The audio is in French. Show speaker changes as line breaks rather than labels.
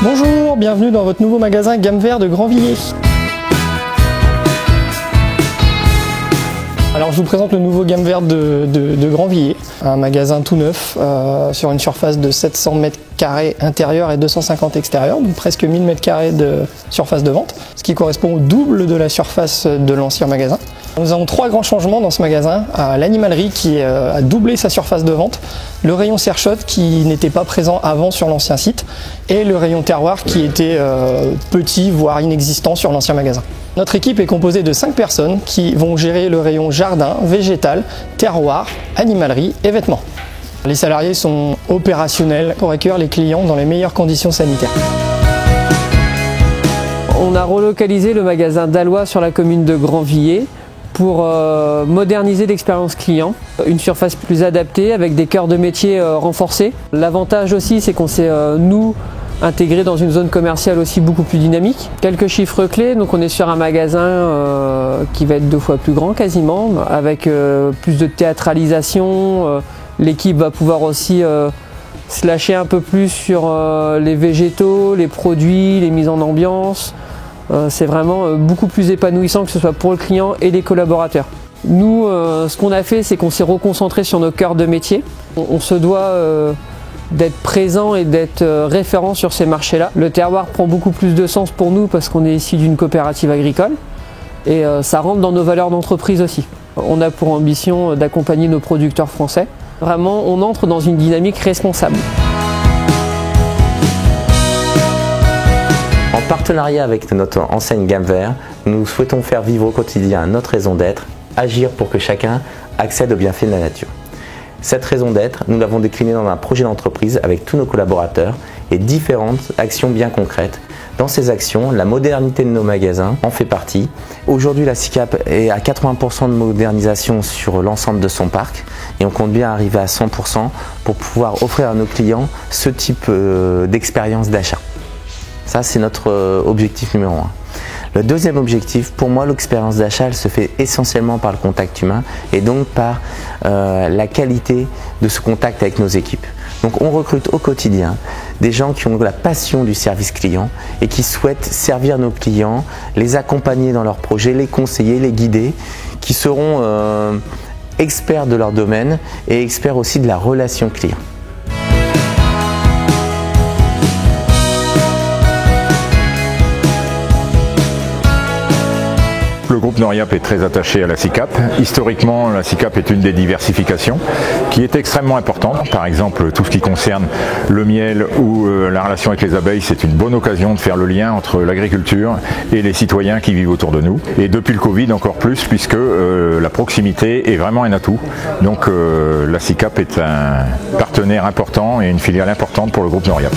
Bonjour, bienvenue dans votre nouveau magasin Gamme Vert de Grandvilliers. Alors je vous présente le nouveau Gamme Vert de Grandvilliers, un magasin tout neuf sur une surface de 700 m² intérieur et 250 extérieur, donc presque 1000 m² de surface de vente, ce qui correspond au double de la surface de l'ancien magasin. Nous avons trois grands changements dans ce magasin. L'animalerie qui a doublé sa surface de vente, le rayon serre-chaude qui n'était pas présent avant sur l'ancien site et le rayon terroir qui était petit voire inexistant sur l'ancien magasin. Notre équipe est composée de 5 personnes qui vont gérer le rayon jardin, végétal, terroir, animalerie et vêtements. Les salariés sont opérationnels pour accueillir les clients dans les meilleures conditions sanitaires.
On a relocalisé le magasin d'Allois sur la commune de Grandvilliers pour moderniser l'expérience client, une surface plus adaptée avec des cœurs de métier renforcés. L'avantage aussi, c'est qu'on s'est nous intégré dans une zone commerciale aussi beaucoup plus dynamique. Quelques chiffres clés, donc on est sur un magasin qui va être 2 fois plus grand quasiment, avec plus de théâtralisation. L'équipe va pouvoir aussi se lâcher un peu plus sur les végétaux, les produits, les mises en ambiance. C'est vraiment beaucoup plus épanouissant que ce soit pour le client et les collaborateurs. Nous, ce qu'on a fait, c'est qu'on s'est reconcentré sur nos cœurs de métier. On se doit d'être présent et d'être référent sur ces marchés-là. Le terroir prend beaucoup plus de sens pour nous parce qu'on est issu d'une coopérative agricole et ça rentre dans nos valeurs d'entreprise aussi. On a pour ambition d'accompagner nos producteurs français. Vraiment, on entre dans une dynamique responsable.
En partenariat avec notre enseigne Gamme Vert, nous souhaitons faire vivre au quotidien notre raison d'être, agir pour que chacun accède aux bienfaits de la nature. Cette raison d'être, nous l'avons déclinée dans un projet d'entreprise avec tous nos collaborateurs et différentes actions bien concrètes. Dans ces actions, la modernité de nos magasins en fait partie. Aujourd'hui, la SICAP est à 80% de modernisation sur l'ensemble de son parc et on compte bien arriver à 100% pour pouvoir offrir à nos clients ce type d'expérience d'achat. Ça, c'est notre objectif numéro 1. Le deuxième objectif, pour moi, l'expérience d'achat, elle se fait essentiellement par le contact humain et donc par la qualité de ce contact avec nos équipes. Donc on recrute au quotidien des gens qui ont la passion du service client et qui souhaitent servir nos clients, les accompagner dans leurs projets, les conseiller, les guider, qui seront experts de leur domaine et experts aussi de la relation client.
Le groupe Noriap est très attaché à la SICAP. Historiquement, la SICAP est une des diversifications qui est extrêmement importante. Par exemple, tout ce qui concerne le miel ou la relation avec les abeilles, c'est une bonne occasion de faire le lien entre l'agriculture et les citoyens qui vivent autour de nous. Et depuis le Covid, encore plus, puisque la proximité est vraiment un atout. Donc la SICAP est un partenaire important et une filiale importante pour le groupe Noriap.